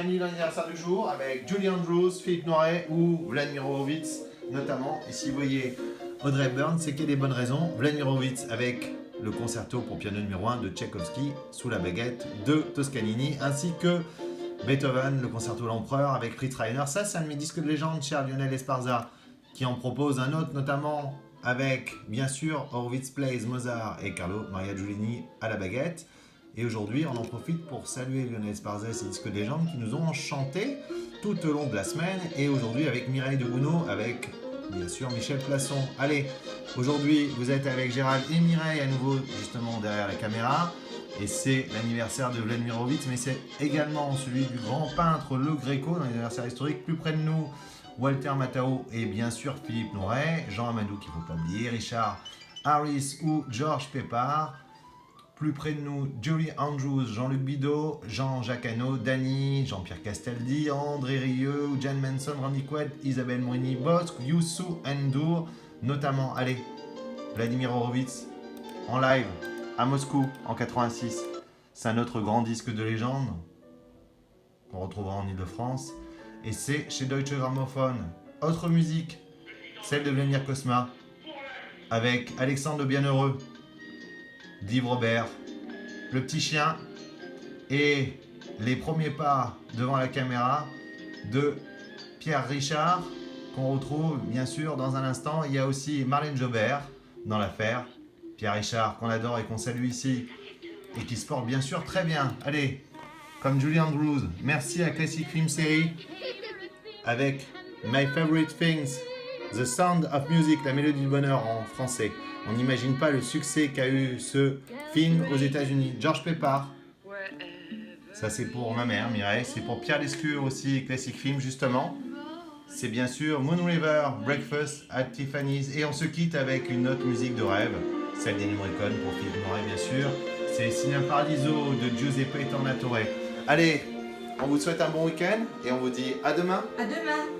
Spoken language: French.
Camille l'anniversaire du jour avec Julie Andrews, Philippe Noiret ou Vladimir Horowitz notamment. Et si vous voyez Audrey Hepburn, c'est qu'il y a des bonnes raisons. Vladimir Horowitz avec le concerto pour piano numéro 1 de Tchaïkovski sous la baguette de Toscanini, ainsi que Beethoven, le concerto de l'empereur avec Fritz Reiner. Ça, c'est un de mes disques de légende, cher Lionel Esparza, qui en propose un autre notamment avec, bien sûr, Horowitz Plays Mozart et Carlo Maria Giulini à la baguette. Et aujourd'hui, on en profite pour saluer Lionel Esparza et ses disques de légende qui nous ont enchantés tout au long de la semaine. Et aujourd'hui, avec Mireille de Gounod, avec, bien sûr, Michel Plasson. Allez, aujourd'hui, vous êtes avec Gérald et Mireille à nouveau, justement, derrière la caméra. Et c'est l'anniversaire de Vladimir Horowitz, mais c'est également celui du grand peintre Le Greco, dans l'anniversaire historique. Plus près de nous, Walter Matthau et bien sûr Philippe Noiret, Jean Amadou qu'il ne faut pas oublier, Richard Harris ou Georges Peppard. Plus près de nous, Julie Andrews, Jean-Luc Bidot, Jean-Jacques Hano, Dany, Jean-Pierre Castaldi, André Rieu, Jan Manson, Randy Quaid, Isabelle Morini-Bosque, Youssou N'Dour, notamment, allez, Vladimir Horowitz, en live, à Moscou, en 86. C'est un autre grand disque de légende, qu'on retrouvera en Ile-de-France, et c'est chez Deutsche Grammophon. Autre musique, celle de Vladimir Cosma, avec Alexandre le Bienheureux, d'Yves Robert, le petit chien et les premiers pas devant la caméra de Pierre Richard, qu'on retrouve bien sûr dans un instant. Il y a aussi Marlène Jobert dans l'affaire. Pierre Richard, qu'on adore et qu'on salue ici, et qui se porte bien sûr très bien. Allez, comme Julie Andrews, merci à Classic Film Série avec My Favorite Things, The Sound of Music, la mélodie du bonheur en français. On n'imagine pas le succès qu'a eu ce film aux États-Unis. Georges Peppard, ça c'est pour ma mère Mireille, c'est pour Pierre Lescure aussi, Classic Film justement. C'est bien sûr Moon River, Breakfast at Tiffany's. Et on se quitte avec une autre musique de rêve, celle d'Ennio Morricone pour Philippe Noiret bien sûr. C'est Cinema Paradiso de Giuseppe Tornatore. Allez, on vous souhaite un bon week-end et on vous dit à demain. À demain.